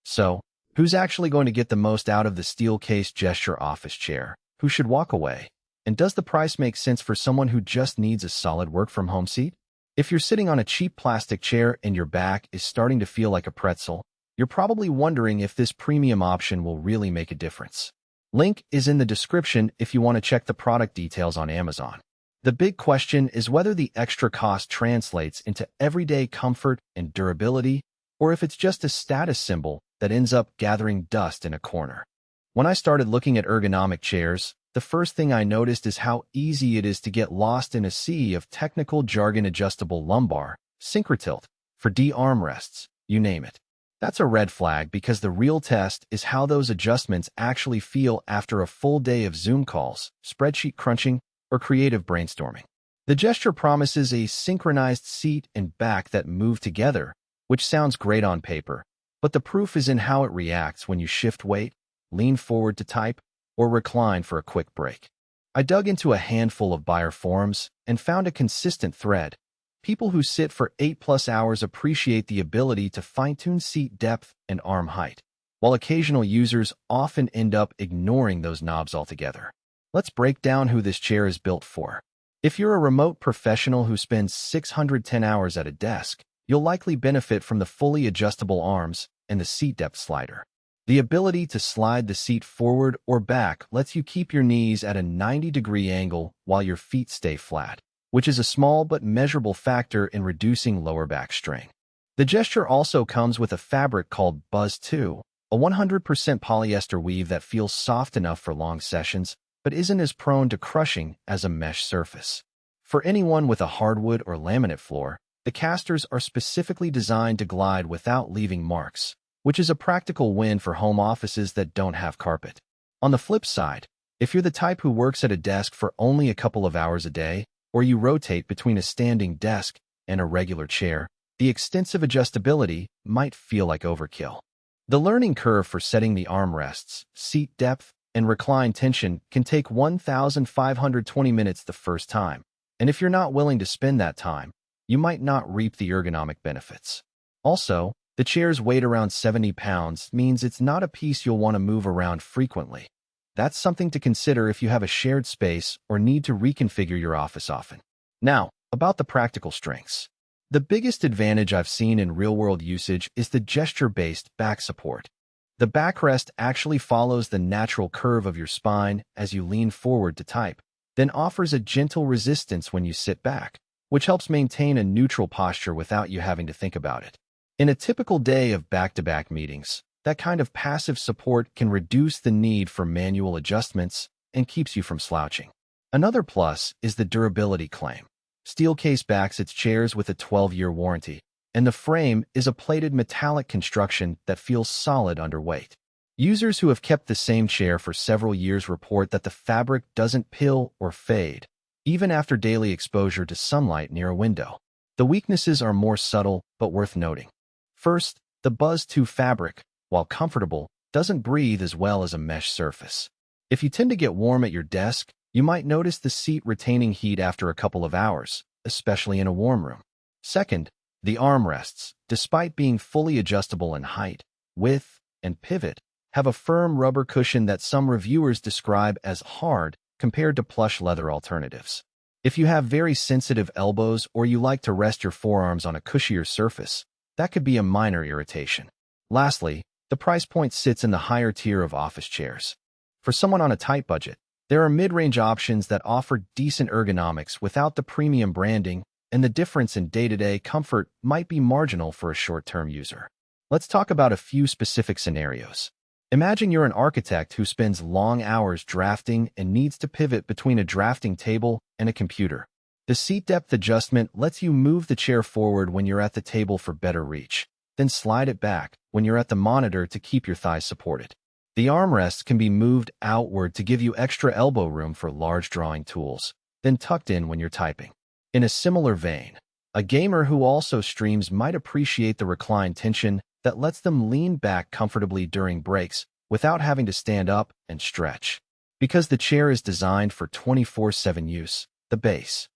So, who's actually going to get the most out of the Steelcase gesture office chair? Who should walk away? And does the price make sense for someone who just needs a solid work-from-home seat? If you're sitting on a cheap plastic chair and your back is starting to feel like a pretzel, you're probably wondering if this premium option will really make a difference. Link is in the description if you want to check the product details on Amazon. The big question is whether the extra cost translates into everyday comfort and durability, or if it's just a status symbol that ends up gathering dust in a corner. When I started looking at ergonomic chairs, the first thing I noticed is how easy it is to get lost in a sea of technical jargon: adjustable lumbar, synchrotilt, 4D armrests, you name it. That's a red flag because the real test is how those adjustments actually feel after a full day of Zoom calls, spreadsheet crunching, or creative brainstorming. The gesture promises a synchronized seat and back that move together, which sounds great on paper, but the proof is in how it reacts when you shift weight, lean forward to type, or recline for a quick break. I dug into a handful of buyer forums and found a consistent thread. People who sit for 8+ hours appreciate the ability to fine-tune seat depth and arm height, while occasional users often end up ignoring those knobs altogether. Let's break down who this chair is built for. If you're a remote professional who spends 610 hours at a desk, you'll likely benefit from the fully adjustable arms and the seat depth slider. The ability to slide the seat forward or back lets you keep your knees at a 90-degree angle while your feet stay flat, which is a small but measurable factor in reducing lower back strain. The gesture also comes with a fabric called Buzz2, a 100% polyester weave that feels soft enough for long sessions, but isn't as prone to crushing as a mesh surface. For anyone with a hardwood or laminate floor, the casters are specifically designed to glide without leaving marks, which is a practical win for home offices that don't have carpet. On the flip side, if you're the type who works at a desk for only a couple of hours a day, or you rotate between a standing desk and a regular chair, the extensive adjustability might feel like overkill. The learning curve for setting the armrests, seat depth, and recline tension can take 1,520 minutes the first time, and if you're not willing to spend that time, you might not reap the ergonomic benefits. Also, the chair's weight around 70 pounds means it's not a piece you'll want to move around frequently. That's something to consider if you have a shared space or need to reconfigure your office often. Now, about the practical strengths. The biggest advantage I've seen in real-world usage is the gesture-based back support. The backrest actually follows the natural curve of your spine as you lean forward to type, then offers a gentle resistance when you sit back, which helps maintain a neutral posture without you having to think about it. In a typical day of back-to-back meetings, that kind of passive support can reduce the need for manual adjustments and keeps you from slouching. Another plus is the durability claim. Steelcase backs its chairs with a 12-year warranty, and the frame is a plated metallic construction that feels solid under weight. Users who have kept the same chair for several years report that the fabric doesn't pill or fade, even after daily exposure to sunlight near a window. The weaknesses are more subtle but worth noting. First, the Buzz2 fabric, while comfortable, doesn't breathe as well as a mesh surface. If you tend to get warm at your desk, you might notice the seat retaining heat after a couple of hours, especially in a warm room. Second, the armrests, despite being fully adjustable in height, width, and pivot, have a firm rubber cushion that some reviewers describe as hard compared to plush leather alternatives. If you have very sensitive elbows or you like to rest your forearms on a cushier surface, that could be a minor irritation. Lastly, the price point sits in the higher tier of office chairs. For someone on a tight budget, there are mid-range options that offer decent ergonomics without the premium branding, and the difference in day-to-day comfort might be marginal for a short-term user. Let's talk about a few specific scenarios. Imagine you're an architect who spends long hours drafting and needs to pivot between a drafting table and a computer. The seat depth adjustment lets you move the chair forward when you're at the table for better reach, then slide it back when you're at the monitor to keep your thighs supported. The armrests can be moved outward to give you extra elbow room for large drawing tools, then tucked in when you're typing. In a similar vein, a gamer who also streams might appreciate the recline tension that lets them lean back comfortably during breaks without having to stand up and stretch. Because the chair is designed for 24/7 use, the base,